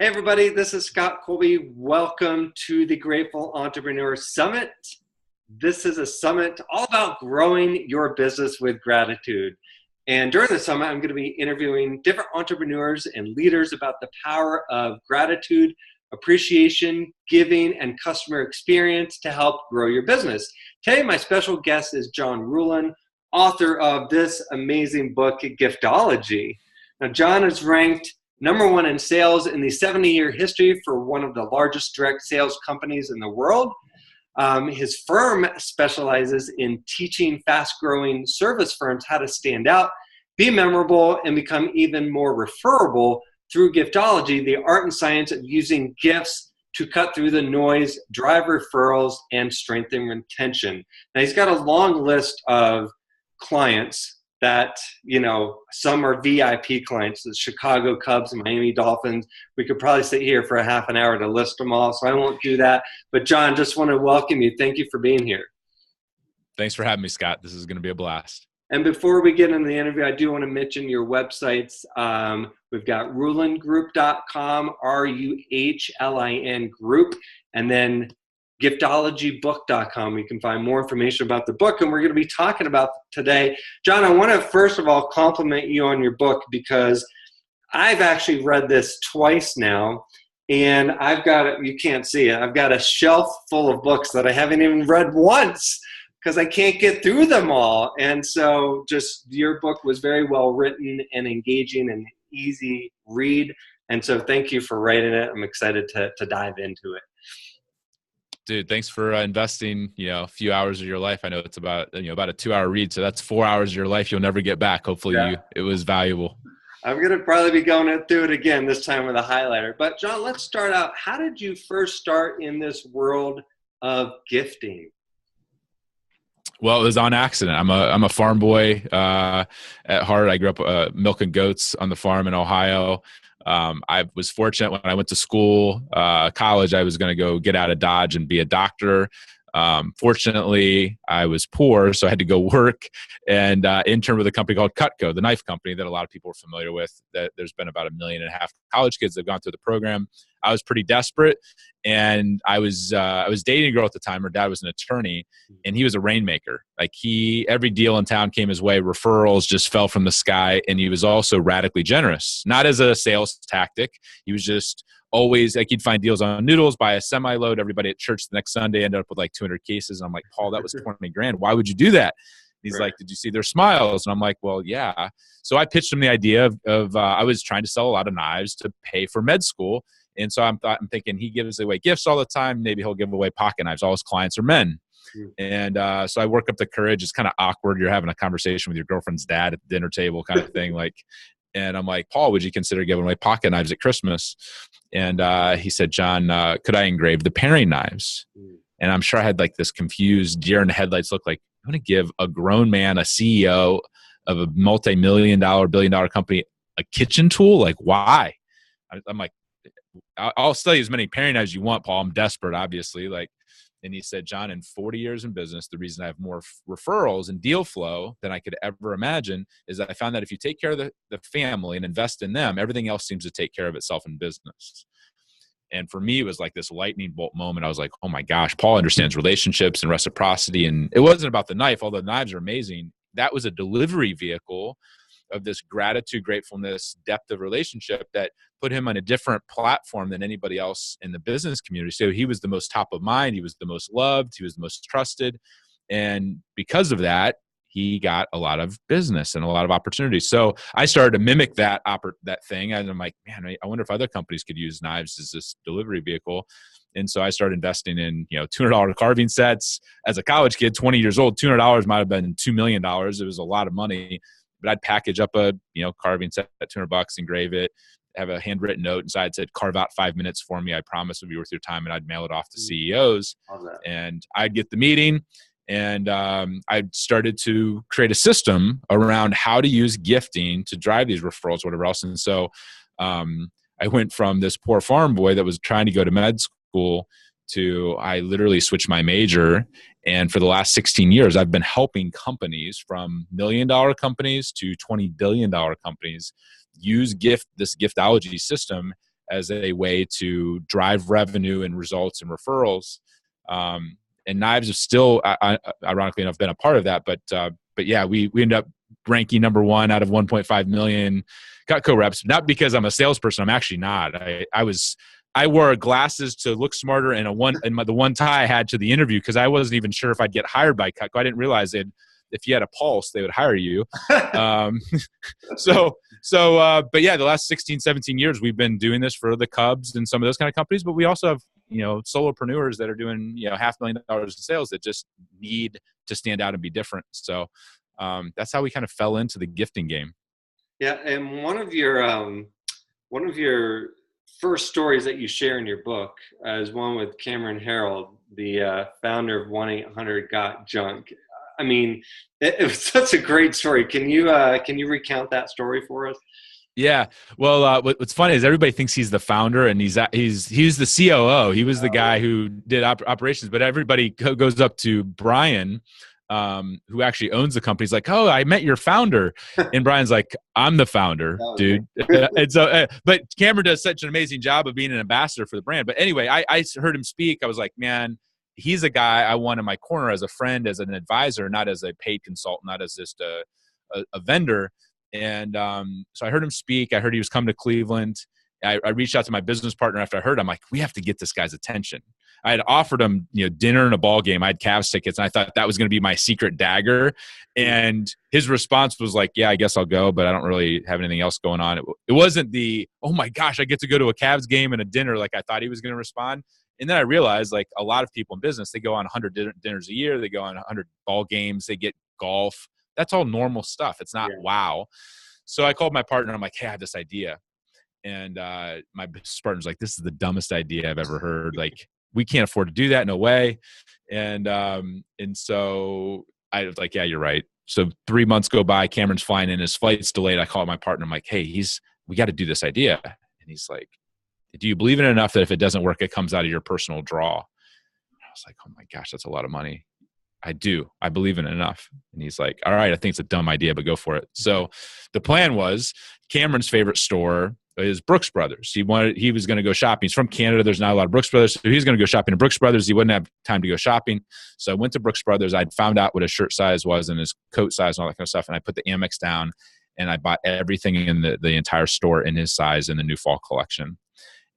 Hey everybody, this is Scott Colby. Welcome to the Grateful Entrepreneur Summit. This is a summit all about growing your business with gratitude. And during the summit, I'm going to be interviewing different entrepreneurs and leaders about the power of gratitude, appreciation, giving, and customer experience to help grow your business. Today, my special guest is John Ruhlin, author of this amazing book, Giftology. Now, John is ranked #1 in sales in the 70-year history for one of the largest direct sales companies in the world. His firm specializes in teaching fast-growing service firms how to stand out, be memorable, and become even more referable through Giftology, the art and science of using gifts to cut through the noise, drive referrals, and strengthen retention. Now, he's got a long list of clients that, some are VIP clients, the Chicago Cubs and Miami Dolphins. We could probably sit here for a half an hour to list them all, so I won't do that. But John, just want to welcome you. Thank you for being here. Thanks for having me, Scott. This is going to be a blast. And before we get into the interview, I do want to mention your websites. We've got ruhlingroup.com, RUHLIN group, and then giftologybook.com. You can find more information about the book, and we're going to be talking about today. John, I want to first of all compliment you on your book because I've actually read this twice now, and I've got it, you can't see it, I've got a shelf full of books that I haven't even read once because I can't get through them all. And so just your book was very well written and engaging and easy read. And so thank you for writing it. I'm excited to dive into it. Dude, thanks for investing, a few hours of your life. I know it's about a 2-hour read. So that's 4 hours of your life you'll never get back. Hopefully it was valuable. I'm going to probably be going through it again, this time with a highlighter. But John, let's start out. How did you first start in this world of gifting? Well, it was on accident. I'm a farm boy at heart. I grew up milking goats on the farm in Ohio. I was fortunate when I went to school, college, I was going to go get out of Dodge and be a doctor. Fortunately, I was poor, so I had to go work and intern with a company called Cutco, the knife company that a lot of people are familiar with. That there's been about 1.5 million college kids that have gone through the program. I was pretty desperate, and I was dating a girl at the time. Her dad was an attorney, and he was a rainmaker. Like every deal in town came his way. Referrals just fell from the sky, and he was also radically generous. Not as a sales tactic. He was just always like he'd find deals on noodles, buy a semi-load. Everybody at church the next Sunday ended up with like 200 cases. And I'm like, Paul, that was 20 grand. Why would you do that? He's like, did you see their smiles? And I'm like, well, yeah. So I pitched him the idea of I was trying to sell a lot of knives to pay for med school. And so I'm thinking he gives away gifts all the time. Maybe he'll give away pocket knives. All his clients are men. And so I work up the courage. It's kind of awkward. You're having a conversation with your girlfriend's dad at the dinner table kind of thing. And I'm like, Paul, would you consider giving away pocket knives at Christmas? And he said, John, could I engrave the paring knives? And I'm sure I had like this confused deer in the headlights look like, I'm going to give a grown man, a CEO of a multi-million-dollar, billion-dollar company, a kitchen tool? Like, why? I'm like, I'll sell you as many paring knives as you want, Paul. I'm desperate, obviously. And he said, John, in 40 years in business, the reason I have more referrals and deal flow than I could ever imagine is that I found that if you take care of the family and invest in them, everything else seems to take care of itself in business. And for me, it was like this lightning bolt moment. I was like, oh my gosh, Paul understands relationships and reciprocity. And it wasn't about the knife, although the knives are amazing. That was a delivery vehicle of this gratitude, gratefulness, depth of relationship that put him on a different platform than anybody else in the business community. So he was the most top of mind. He was the most loved. He was the most trusted. And because of that, he got a lot of business and a lot of opportunities. So I started to mimic that thing. And I'm like, man, I wonder if other companies could use knives as this delivery vehicle. And so I started investing in, $200 carving sets. As a college kid, 20 years old, $200 might have been $2 million. It was a lot of money. But I'd package up a carving set at $200, engrave it, have a handwritten note inside that said, carve out 5 minutes for me. I promise it'll be worth your time. And I'd mail it off to CEOs. And I'd get the meeting. And I started to create a system around how to use gifting to drive these referrals, whatever else. And so I went from this poor farm boy that was trying to go to med school to I literally switched my major. And for the last 16 years, I've been helping companies from $1 million companies to $20 billion companies use this giftology system as a way to drive revenue and results and referrals. And Knives have still, ironically enough, been a part of that. But yeah, we ended up ranking number 1 out of 1.5 million Cutco reps. Not because I'm a salesperson. I'm actually not. I wore glasses to look smarter and the one tie I had to the interview because I wasn't even sure if I'd get hired by Cutco. I didn't realize if you had a pulse, they would hire you. But yeah, the last 16, 17 years, we've been doing this for the Cubs and some of those kind of companies, but we also have, solopreneurs that are doing, $500,000 in sales that just need to stand out and be different. So that's how we kind of fell into the gifting game. Yeah. And one of your first stories that you share in your book is one with Cameron Herold, the founder of 1-800-GOT-JUNK. I mean, it was such a great story. Can you recount that story for us? Yeah. Well, what's funny is everybody thinks he's the founder and he's the COO. He was the guy who did operations, but everybody goes up to Brian, who actually owns the company. He's like, "Oh, I met your founder," and Brian's like, "I'm the founder, dude." And so, but Cameron does such an amazing job of being an ambassador for the brand. But anyway, I heard him speak. I was like, man, he's a guy I want in my corner as a friend, as an advisor, not as a paid consultant, not as just a vendor. And so I heard him speak. I heard he was coming to Cleveland. I reached out to my business partner after I heard. I'm like, we have to get this guy's attention. I had offered him, dinner and a ball game. I had Cavs tickets, and I thought that was going to be my secret dagger. And his response was like, "Yeah, I guess I'll go, but I don't really have anything else going on." It wasn't the, "Oh my gosh, I get to go to a Cavs game and a dinner," like I thought he was going to respond. And then I realized, like a lot of people in business, they go on 100 dinners a year. They go on 100 ball games. They get golf. That's all normal stuff. It's not wow. So I called my partner. I'm like, "Hey, I have this idea." And my business partner's like, "This is the dumbest idea I've ever heard. Like, we can't afford to do that. No way." And so I was like, "Yeah, you're right." So 3 months go by. Cameron's flying in. His flight's delayed. I call my partner. I'm like, "Hey, we got to do this idea." And he's like, "Do you believe in it enough that if it doesn't work, it comes out of your personal draw?" I was like, "Oh my gosh, that's a lot of money." "I do. I believe in it enough." And he's like, "All right, I think it's a dumb idea, but go for it." So the plan was Cameron's favorite store is Brooks Brothers. He was going to go shopping. He's from Canada. There's not a lot of Brooks Brothers. So he was going to go shopping at Brooks Brothers. He wouldn't have time to go shopping. So I went to Brooks Brothers. I'd found out what his shirt size was and his coat size and all that kind of stuff. And I put the Amex down and I bought everything in the entire store in his size in the new fall collection.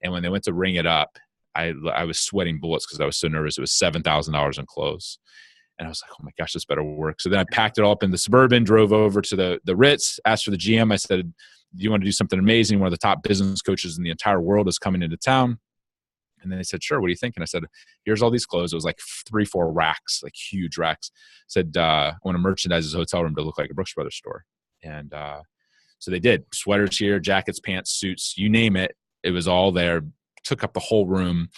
And when they went to ring it up, I was sweating bullets because I was so nervous. It was $7,000 in clothes. And I was like, "Oh my gosh, this better work." So then I packed it all up in the Suburban, drove over to the Ritz, asked for the GM. I said, "Do you want to do something amazing? One of the top business coaches in the entire world is coming into town." And then they said, "Sure, what do you think?" And I said, "Here's all these clothes." It was like 3-4 racks, like huge racks. I said, "I want to merchandise his hotel room to look like a Brooks Brothers store." And so they did. Sweaters here, jackets, pants, suits, you name it. It was all there. Took up the whole room.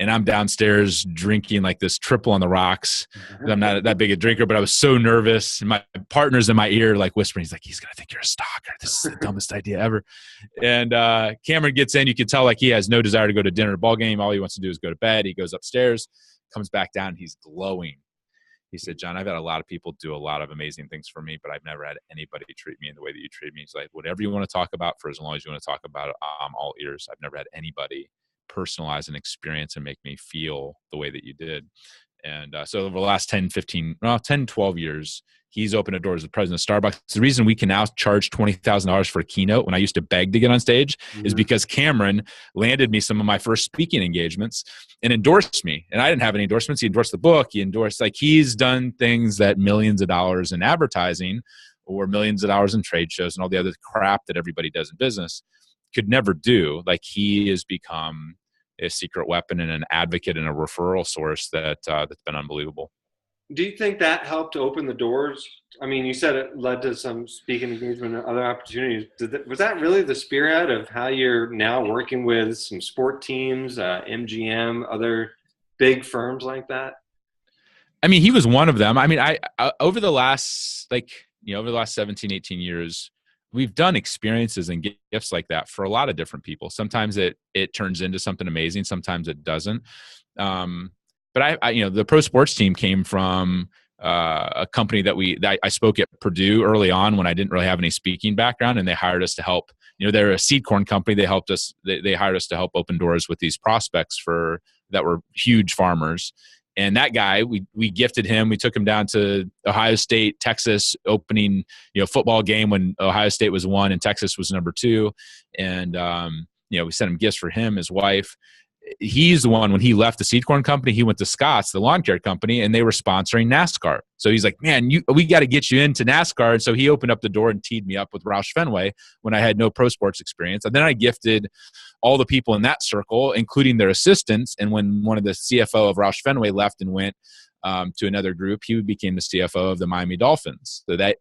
And I'm downstairs drinking like this triple on the rocks. I'm not that big a drinker, but I was so nervous. And my partner's in my ear, like whispering. He's like, "He's going to think you're a stalker. This is the dumbest idea ever." And Cameron gets in. You can tell like he has no desire to go to dinner or ball game. All he wants to do is go to bed. He goes upstairs, comes back down. He's glowing. He said, "John, I've had a lot of people do a lot of amazing things for me, but I've never had anybody treat me in the way that you treat me." He's like, "Whatever you want to talk about for as long as you want to talk about it, I'm all ears. I've never had anybody personalize an experience and make me feel the way that you did." And so over the last 10, 12 years, he's opened the doors as the president of Starbucks. The reason we can now charge $20,000 for a keynote when I used to beg to get on stage is because Cameron landed me some of my first speaking engagements and endorsed me. And I didn't have any endorsements. He endorsed the book. He endorsed, like, he's done things that millions of dollars in advertising or millions of dollars in trade shows and all the other crap that everybody does in business could never do. Like, he has become a secret weapon and an advocate and a referral source that's been unbelievable. Do you think that helped open the doors? I mean, you said it led to some speaking engagement and other opportunities. Was that really the spearhead of how you're now working with some sport teams, MGM, other big firms like that? I mean, he was one of them. I mean, I over the last 17, 18 years, we've done experiences and gifts like that for a lot of different people. Sometimes it turns into something amazing. Sometimes it doesn't. But the pro sports team came from a company that I spoke at Purdue early on when I didn't really have any speaking background, and they hired us to help they're a seed corn company. They helped us. They hired us to help open doors with these prospects that were huge farmers. And that guy, we gifted him. We took him down to Ohio State, Texas opening, football game when Ohio State was 1 and Texas was number 2. And, we sent him gifts for him, his wife. He's the one, when he left the seed corn company, he went to Scott's, the lawn care company, and they were sponsoring NASCAR. So he's like, man, we got to get you into NASCAR. And so he opened up the door and teed me up with Roush Fenway when I had no pro sports experience. And then I gifted all the people in that circle, including their assistants. And when one of the CFO of Roush Fenway left and went to another group, he became the CFO of the Miami Dolphins. So that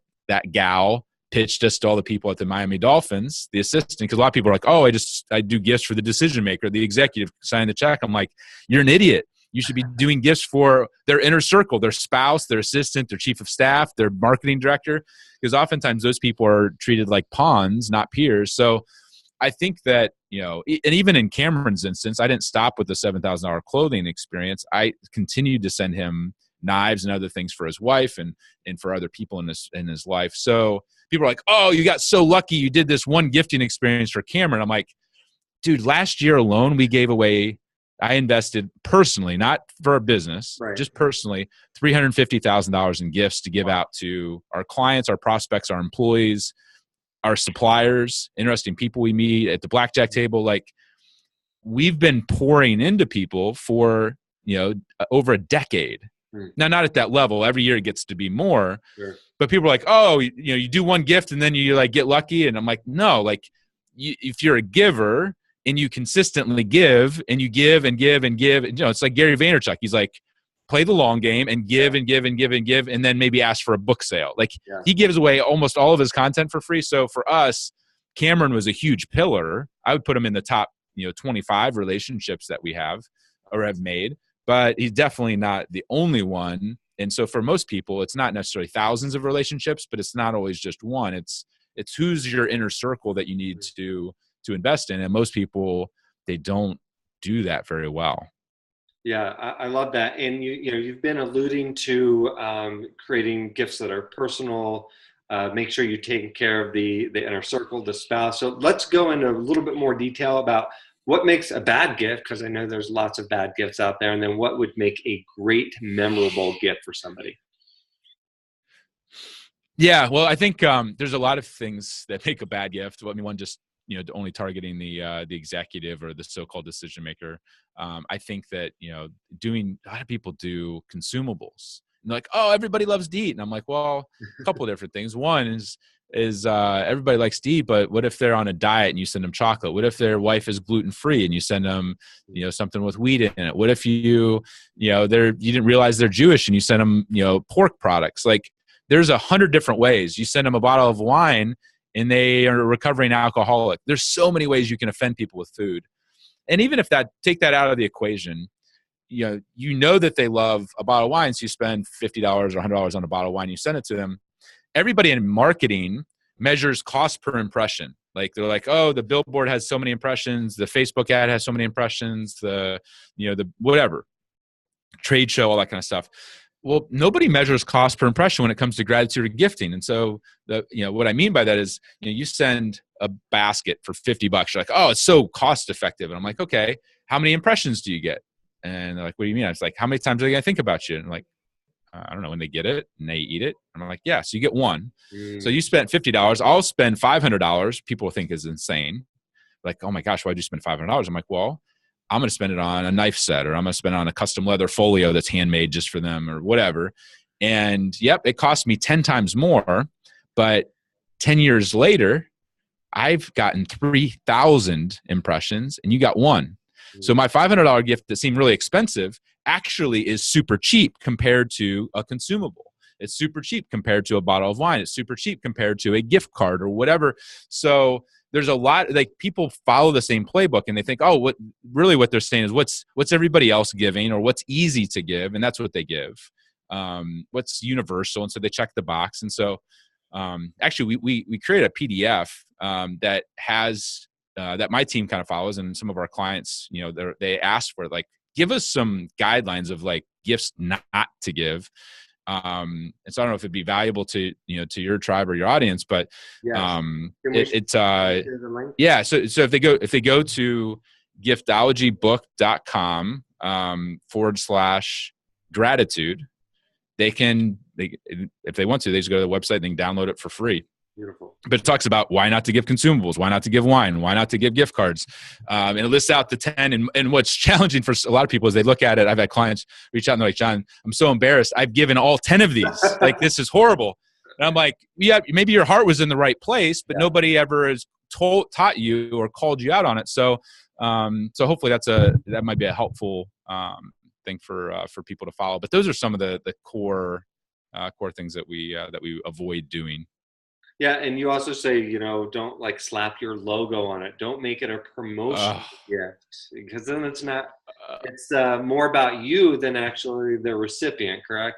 gal pitched us to all the people at the Miami Dolphins, the assistant, because a lot of people are like, oh, I do gifts for the decision maker, the executive signing the check. I'm like, you're an idiot. You should be doing gifts for their inner circle, their spouse, their assistant, their chief of staff, their marketing director, because oftentimes those people are treated like pawns, not peers. So I think that, and even in Cameron's instance, I didn't stop with the $7,000 clothing experience. I continued to send him knives and other things for his wife and for other people in his life. So people are like, oh, you got so lucky you did this one gifting experience for Cameron. I'm like, dude, last year alone, I invested personally, not for a business, right, just personally, $350,000 in gifts to give out to our clients, our prospects, our employees, our suppliers, interesting people we meet at the blackjack table. Like, we've been pouring into people for, over a decade. Now, not at that level. Every year it gets to be more. Sure. But people are like, oh, you do one gift and then you like get lucky. And I'm like, no, like if you're a giver and you consistently give and you give and give and give, it's like Gary Vaynerchuk. He's like, play the long game and give and give and give and give, and then maybe ask for a book sale. Like he gives away almost all of his content for free. So for us, Cameron was a huge pillar. I would put him in the top, 25 relationships that we have or have made, but he's definitely not the only one. And so for most people, it's not necessarily thousands of relationships, but it's not always just one. It's who's your inner circle that you need to invest in. And most people, they don't do that very well. Yeah, I love that. And you've been alluding to creating gifts that are personal. Make sure you're taking care of the inner circle, the spouse. So let's go into a little bit more detail about what makes a bad gift, because I know there's lots of bad gifts out there, and then what would make a great, memorable gift for somebody. Yeah, well, I think there's a lot of things that make a bad gift. I mean, one just only targeting the executive or the so-called decision maker. I think that a lot of people do consumables. And they're like, oh, everybody loves to eat, and I'm like, well, a couple of different things. One is everybody likes to eat, but what if they're on a diet and you send them chocolate? What if their wife is gluten-free and you send them, something with wheat in it? What if you didn't realize they're Jewish and you send them, pork products? Like, there's 100 different ways. You send them a bottle of wine and they are a recovering alcoholic. There's so many ways you can offend people with food. And even if take that out of the equation, that they love a bottle of wine, so you spend $50 or $100 on a bottle of wine, you send it to them. Everybody in marketing measures cost per impression. Like, they're like, oh, the billboard has so many impressions, the Facebook ad has so many impressions, the whatever, trade show, all that kind of stuff. Well, nobody measures cost per impression when it comes to gratitude or gifting. And so what I mean by that is, you send a basket for $50. You're like, oh, it's so cost effective. And I'm like, okay, how many impressions do you get? And they're like, what do you mean? I was like, how many times are they going to think about you? And I'm like, I don't know, when they get it and they eat it. And I'm like, yeah, so you get one. So you spent $50. I'll spend $500. People think is insane. Like, oh my gosh, why'd you spend $500? I'm like, well, I'm going to spend it on a knife set, or I'm going to spend it on a custom leather folio that's handmade just for them, or whatever. And yep, it cost me 10 times more, but 10 years later, I've gotten 3,000 impressions and you got one. So my $500 gift that seemed really expensive actually is super cheap compared to a consumable. It's super cheap compared to a bottle of wine. It's super cheap compared to a gift card or whatever. So there's a lot, like, people follow the same playbook and they think, oh, what they're saying is what's everybody else giving, or what's easy to give, and that's what they give. What's universal, and so they check the box. And so actually we created a PDF that has that my team kind of follows, and some of our clients, they asked for, like, give us some guidelines of like gifts not to give. And so I don't know if it'd be valuable to, to your tribe or your audience, but Yes. Can we it's share the link? yeah. So if they go to giftologybook.com / gratitude, if they want to, they just go to the website and they can download it for free. Beautiful. But it talks about why not to give consumables, why not to give wine, why not to give gift cards. And it lists out the 10. And what's challenging for a lot of people is they look at it. I've had clients reach out and they're like, John, I'm so embarrassed. I've given all 10 of these. Like, this is horrible. And I'm like, yeah, maybe your heart was in the right place, but nobody ever has taught you or called you out on it. So hopefully that might be a helpful thing for people to follow. But those are some of the core things that we avoid doing. Yeah, and you also say, don't like slap your logo on it. Don't make it a promotion gift, because then it's not. It's more about you than actually the recipient, correct?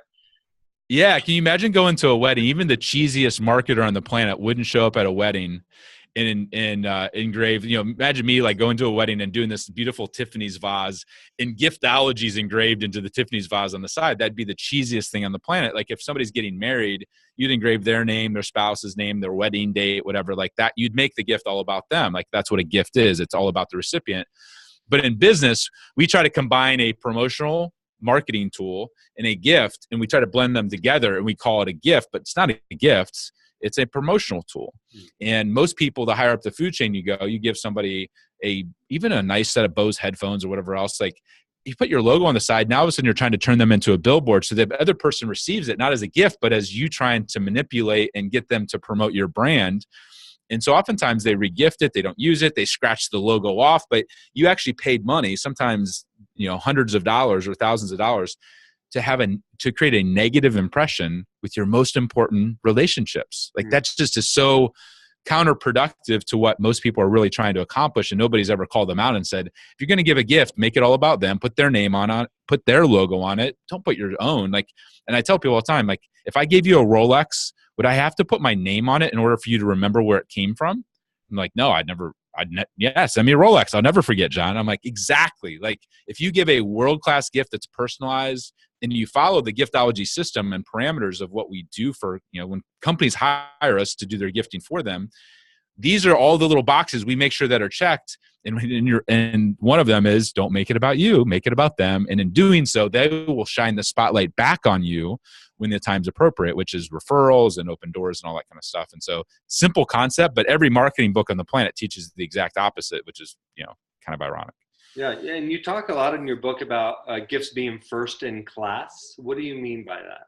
Yeah, can you imagine going to a wedding? Even the cheesiest marketer on the planet wouldn't show up at a wedding and engrave. Imagine me like going to a wedding and doing this beautiful Tiffany's vase and giftologies engraved into the Tiffany's vase on the side. That'd be the cheesiest thing on the planet. Like, if somebody's getting married, you'd engrave their name, their spouse's name, their wedding date, whatever like that. You'd make the gift all about them. Like, that's what a gift is. It's all about the recipient. But in business, we try to combine a promotional marketing tool and a gift, and we try to blend them together, and we call it a gift, but it's not a gift. It's a promotional tool. And most people, the higher up the food chain you go, you give somebody even a nice set of Bose headphones or whatever else, like, you put your logo on the side. Now all of a sudden you're trying to turn them into a billboard so the other person receives it not as a gift, but as you trying to manipulate and get them to promote your brand. And so oftentimes they regift it, they don't use it, they scratch the logo off, but you actually paid money, sometimes hundreds of dollars or thousands of dollars, to create a negative impression with your most important relationships. Like, that's just is so counterproductive to what most people are really trying to accomplish. And nobody's ever called them out and said, if you're going to give a gift, make it all about them, put their name on it, put their logo on it. Don't put your own. Like, and I tell people all the time, like, if I gave you a Rolex, would I have to put my name on it in order for you to remember where it came from? I'm like, no, send me a Rolex. I'll never forget, John. I'm like, exactly. Like, if you give a world-class gift that's personalized and you follow the giftology system and parameters of what we do for, when companies hire us to do their gifting for them, these are all the little boxes we make sure that are checked. And one of them is, don't make it about you, make it about them. And in doing so, they will shine the spotlight back on you when the time's appropriate, which is referrals and open doors and all that kind of stuff. And so, simple concept, but every marketing book on the planet teaches the exact opposite, which is, kind of ironic. Yeah, and you talk a lot in your book about gifts being first in class. What do you mean by that?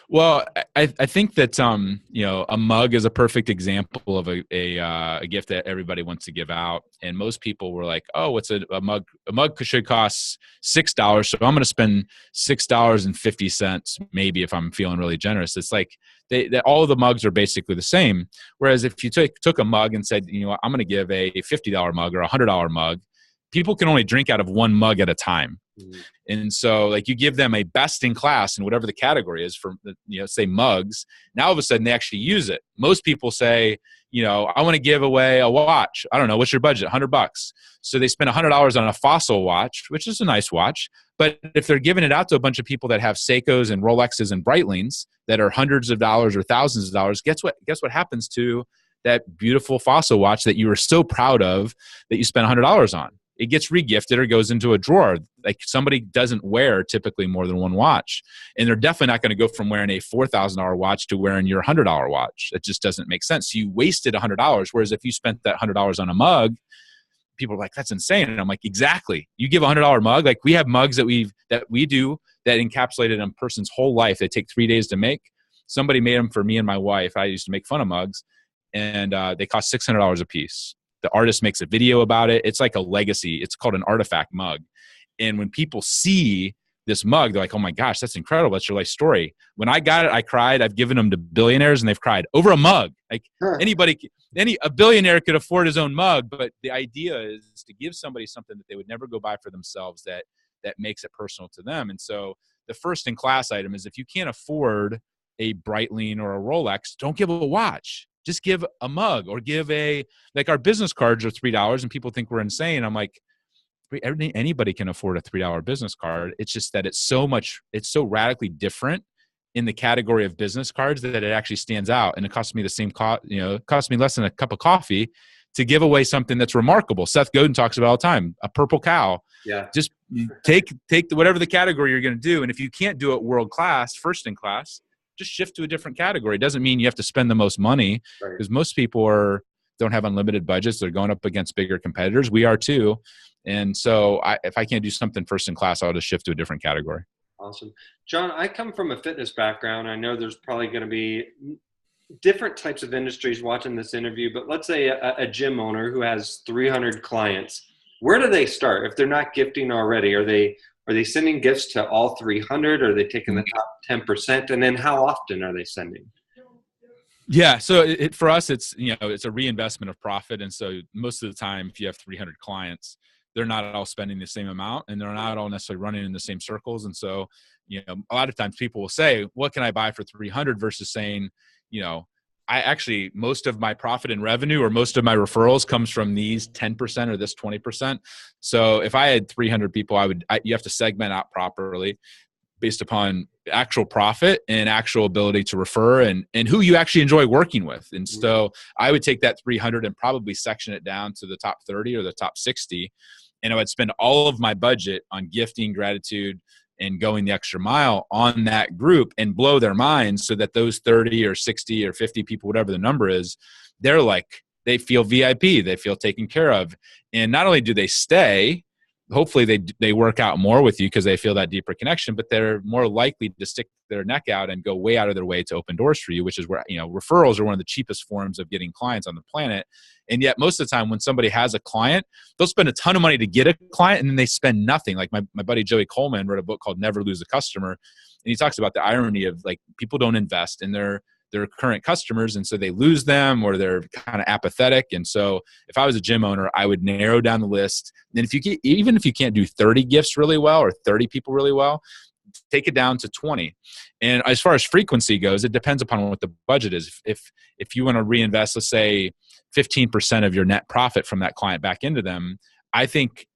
Well, I think that a mug is a perfect example of a gift that everybody wants to give out, and most people were like, "Oh, what's a mug? A mug should cost $6, so I'm going to spend $6.50, maybe if I'm feeling really generous." It's like all of the mugs are basically the same. Whereas if you took a mug and said, I'm going to give a $50 mug or a $100 mug, people can only drink out of one mug at a time. And so, like, you give them a best in class in whatever the category is for, say mugs. Now all of a sudden they actually use it. Most people say, I want to give away a watch. I don't know, what's your budget? $100. So they spend $100 on a Fossil watch, which is a nice watch. But if they're giving it out to a bunch of people that have Seikos and Rolexes and Breitlings that are hundreds of dollars or thousands of dollars, guess what happens to that beautiful Fossil watch that you were so proud of that you spent $100 on? It gets regifted or goes into a drawer. Like, somebody doesn't wear typically more than one watch. And they're definitely not going to go from wearing a $4,000 watch to wearing your $100 watch. It just doesn't make sense. You wasted $100. Whereas if you spent that $100 on a mug, people are like, that's insane. And I'm like, exactly. You give a $100 mug. Like, we have mugs that we do that encapsulated a person's whole life. They take 3 days to make. Somebody made them for me and my wife. I used to make fun of mugs, and they cost $600 a piece. The artist makes a video about it. It's like a legacy. It's called an artifact mug. And when people see this mug, they're like, oh my gosh, that's incredible. That's your life story. When I got it, I cried. I've given them to billionaires and they've cried over a mug. Like, a billionaire could afford his own mug, but the idea is to give somebody something that they would never go buy for themselves that makes it personal to them. And so the first in class item is, if you can't afford a Breitling or a Rolex, don't give a watch. Just give a mug, or give our business cards are $3 and people think we're insane. I'm like, anybody can afford a $3 business card. It's just that it's so radically different in the category of business cards that it actually stands out, and it costs me the same it costs me less than a cup of coffee to give away something that's remarkable. Seth Godin talks about all the time, a purple cow. Yeah. Just take whatever the category you're going to do, and if you can't do it world class, first in class, just shift to a different category. It doesn't mean you have to spend the most money, because most people don't have unlimited budgets. They're going up against bigger competitors. We are too. And so if I can't do something first in class, I'll just shift to a different category. Awesome. John, I come from a fitness background. I know there's probably going to be different types of industries watching this interview, but let's say a gym owner who has 300 clients. Where do they start if they're not gifting already? Are they sending gifts to all 300? Are they taking the top 10%? And then how often are they sending? Yeah. So for us, it's a reinvestment of profit. And so most of the time, if you have 300 clients, they're not all spending the same amount, and they're not all necessarily running in the same circles. And so, a lot of times people will say, what can I buy for 300 versus saying, most of my profit and revenue, or most of my referrals, comes from these 10% or this 20%. So if I had 300 people, you have to segment out properly based upon actual profit and actual ability to refer and who you actually enjoy working with. And so I would take that 300 and probably section it down to the top 30 or the top 60. And I would spend all of my budget on gifting, gratitude, and going the extra mile on that group and blow their minds, so that those 30 or 60 or 50 people, whatever the number is, they feel VIP, they feel taken care of. And not only do they stay, hopefully they work out more with you because they feel that deeper connection, but they're more likely to stick their neck out and go way out of their way to open doors for you, which is where, referrals are one of the cheapest forms of getting clients on the planet. And yet most of the time when somebody has a client, they'll spend a ton of money to get a client, and then they spend nothing. Like my buddy Joey Coleman wrote a book called Never Lose a Customer. And he talks about the irony of, like, people don't invest in their current customers, and so they lose them, or they're kind of apathetic. And so if I was a gym owner, I would narrow down the list. And even if you can't do 30 gifts really well, or 30 people really well, take it down to 20. And as far as frequency goes, it depends upon what the budget is. If you want to reinvest, let's say 15% of your net profit from that client back into them, I think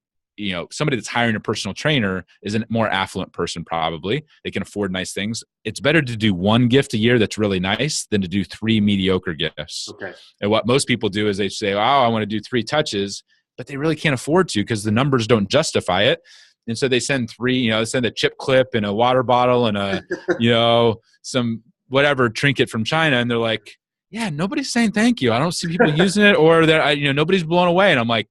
somebody that's hiring a personal trainer is a more affluent person. Probably they can afford nice things. It's better to do one gift a year that's really nice than to do 3 mediocre gifts. Okay. And what most people do is they say, oh, I want to do 3 touches, but they really can't afford to because the numbers don't justify it. And so they send 3, they send a chip clip and a water bottle and a, some whatever trinket from China. And they're like, yeah, nobody's saying thank you. I don't see people using it, or that, nobody's blown away. And I'm like,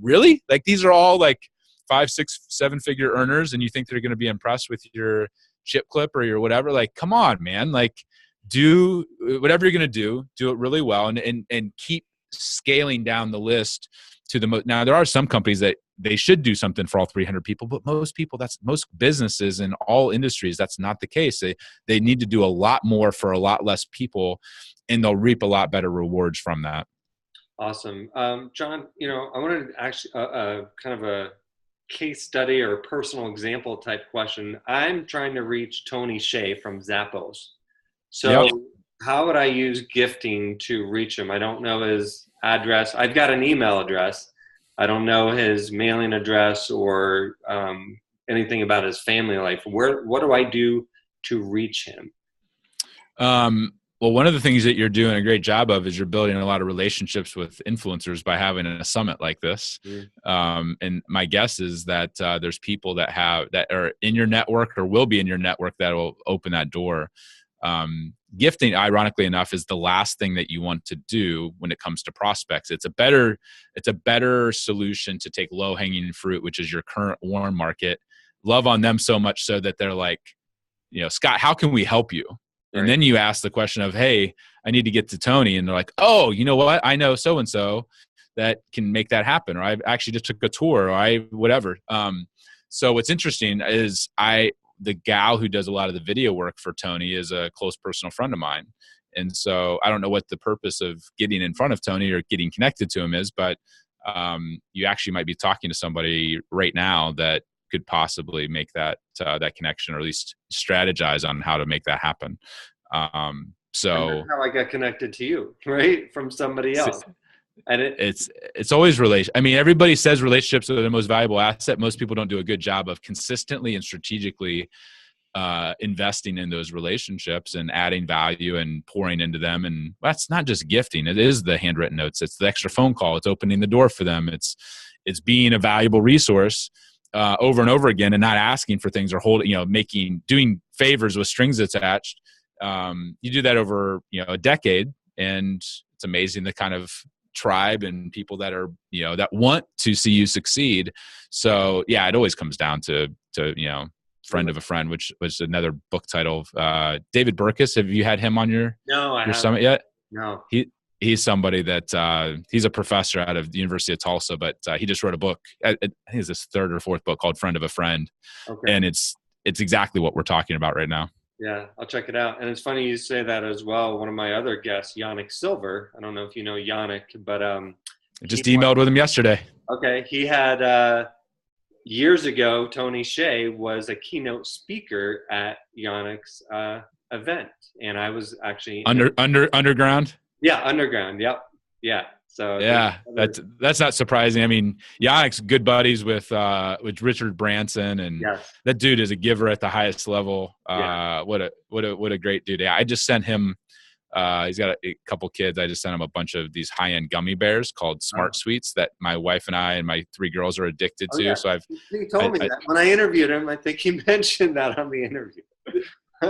really? Like, these are all like 5, 6, 7-figure earners, and you think they're going to be impressed with your chip clip or your whatever? Like, come on, man. Like, do whatever you're going to do it really well, and keep scaling down the list to the most. Now, there are some companies that they should do something for all 300 people, but most businesses in all industries, that's not the case. They need to do a lot more for a lot less people, and they'll reap a lot better rewards from that. Awesome. John, I wanted to actually kind of a case study or personal example type question. I'm trying to reach Tony Shea from Zappos. So How would I use gifting to reach him? I don't know his address. I've got an email address. I don't know his mailing address or anything about his family life. What do I do to reach him? Well, one of the things that you're doing a great job of is you're building a lot of relationships with influencers by having a summit like this. And my guess is that there's people that are in your network or will be in your network that will open that door. Gifting, ironically enough, is the last thing that you want to do when it comes to prospects. It's a better solution to take low-hanging fruit, which is your current warm market, love on them so much so that they're like, Scott, how can we help you? And then you ask the question of, hey, I need to get to Tony. And they're like, oh, you know what? I know so-and-so that can make that happen. Or I actually just took a tour, or whatever. So what's interesting is the gal who does a lot of the video work for Tony is a close personal friend of mine. And so I don't know what the purpose of getting in front of Tony or getting connected to him is, but you actually might be talking to somebody right now that could possibly make that connection, or at least strategize on how to make that happen. So and that's how I got connected to you, right? From somebody else. And it's always I mean, everybody says relationships are the most valuable asset. Most people don't do a good job of consistently and strategically investing in those relationships and adding value and pouring into them. And that's not just gifting. It is the handwritten notes. It's the extra phone call. It's opening the door for them. It's being a valuable resource over and over again, and not asking for things or doing favors with strings attached. You do that over, a decade, and it's amazing the kind of tribe and people that are, that want to see you succeed. So yeah, it always comes down to Friend of a Friend, which was another book title. David Burkus, have you had him on your summit yet? No. He's somebody that he's a professor out of the University of Tulsa, but he just wrote a book. I think it's his third or fourth book called Friend of a Friend. Okay. And it's exactly what we're talking about right now. Yeah, I'll check it out. And it's funny you say that as well. One of my other guests, Yannick Silver, I don't know if you know Yannick, but I just emailed with him yesterday. Okay. He had years ago, Tony Shea was a keynote speaker at Yannick's event, and I was actually underground. Yeah, underground. Yep. Yeah. So yeah, that's not surprising. I mean, Yannick's good buddies with Richard Branson, and that dude is a giver at the highest level. What a great dude. Yeah, I just sent him. He's got a couple kids. I just sent him a bunch of these high-end gummy bears called Smart Sweets that my wife and I and my 3 girls are addicted to. Yeah. So he told me that when I interviewed him. I think he mentioned that on the interview.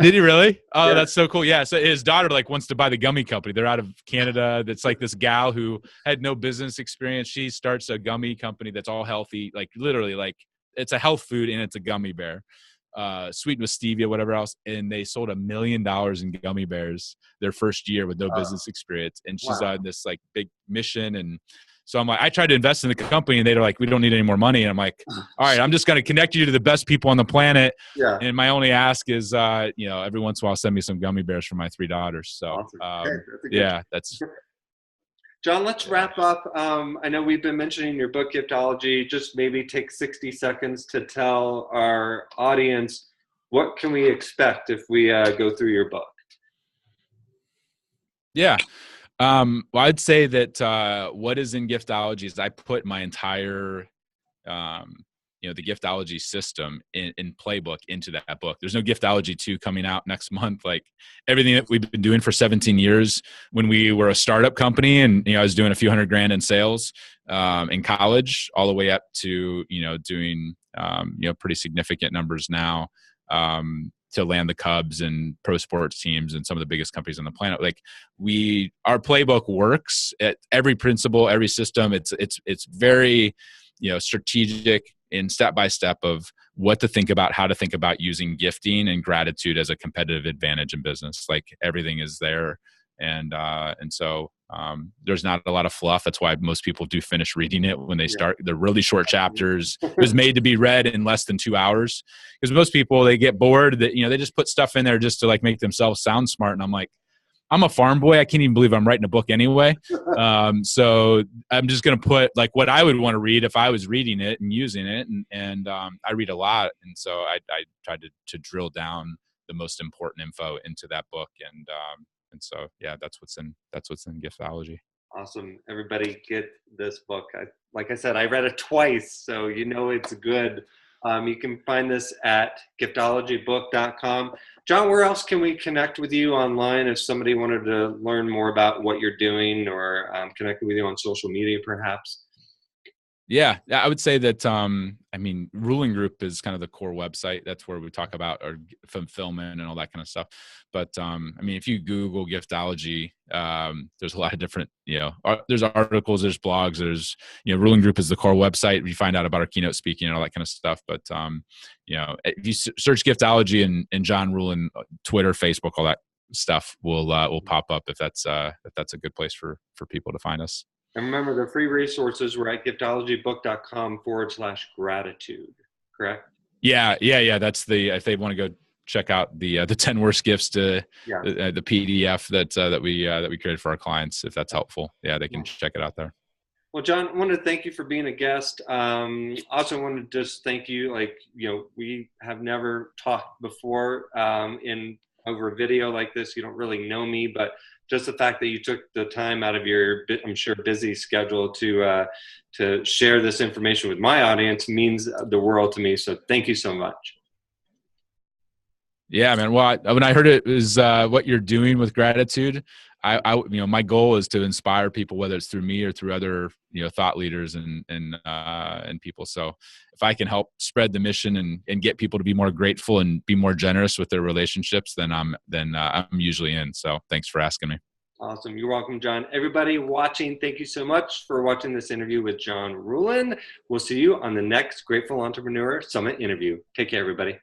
Did he really? Oh, yeah. That's so cool. Yeah. So his daughter wants to buy the gummy company. They're out of Canada. That's like this gal who had no business experience. She starts a gummy company that's all healthy, literally it's a health food and it's a gummy bear, sweetened with stevia, whatever else. And they sold $1 million in gummy bears their first year with no business experience. And she's on this big mission. And so I'm like, I tried to invest in the company, and they're like, we don't need any more money. And I'm like, all right, I'm just going to connect you to the best people on the planet. Yeah. And my only ask is, every once in a while, send me some gummy bears for my 3 daughters. So, that's. John, let's wrap up. I know we've been mentioning your book, Giftology. Just maybe take 60 seconds to tell our audience, what can we expect if we go through your book? Yeah. Well, I'd say that what is in Giftology is I put my entire, the Giftology system in playbook into that book. There's no Giftology 2 coming out next month. Everything that we've been doing for 17 years when we were a startup company, and I was doing a few $100,000 in sales in college, all the way up to doing pretty significant numbers now. To land the Cubs and pro sports teams and some of the biggest companies on the planet. Our playbook works at every principle, every system. It's very, strategic in step-by-step of what to think about, how to think about using gifting and gratitude as a competitive advantage in business. Everything is there. And so there's not a lot of fluff. That's why most people do finish reading it when they start. They're really short chapters. It was made to be read in less than 2 hours, because most people, they get bored that, they just put stuff in there just to make themselves sound smart. And I'm like, I'm a farm boy. I can't even believe I'm writing a book anyway. So I'm just going to put what I would want to read if I was reading it and using it. And I read a lot. And so I tried to drill down the most important info into that book. And so, yeah, that's what's in Giftology. Awesome. Everybody get this book. Like I said, I read it twice, so it's good. You can find this at giftologybook.com. John, where else can we connect with you online if somebody wanted to learn more about what you're doing, or connect with you on social media, perhaps? Yeah, I would say that, Ruhlin Group is kind of the core website. That's where we talk about our fulfillment and all that kind of stuff. But, if you Google Giftology, there's a lot of different, there's articles, there's blogs, there's, Ruhlin Group is the core website. You find out about our keynote speaking and all that kind of stuff. But, if you search Giftology and John Ruhlin, Twitter, Facebook, all that stuff will pop up if that's a good place for people to find us. And remember, the free resources were at giftologybook.com/gratitude, correct? Yeah. That's if they want to go check out the 10 worst gifts to the PDF that we created for our clients, if that's helpful. Yeah, they can check it out there. Well, John, I wanted to thank you for being a guest. Also wanted to just thank you. We have never talked before over a video like this. You don't really know me, but just the fact that you took the time out of your, I'm sure, busy schedule to share this information with my audience means the world to me. So thank you so much. Yeah, man. Well, when I heard it was what you're doing with gratitude, my goal is to inspire people, whether it's through me or through other, thought leaders and people. So if I can help spread the mission and get people to be more grateful and be more generous with their relationships, then I'm usually in. So thanks for asking me. Awesome. You're welcome, John. Everybody watching, thank you so much for watching this interview with John Ruhlin. We'll see you on the next Grateful Entrepreneur Summit interview. Take care, everybody.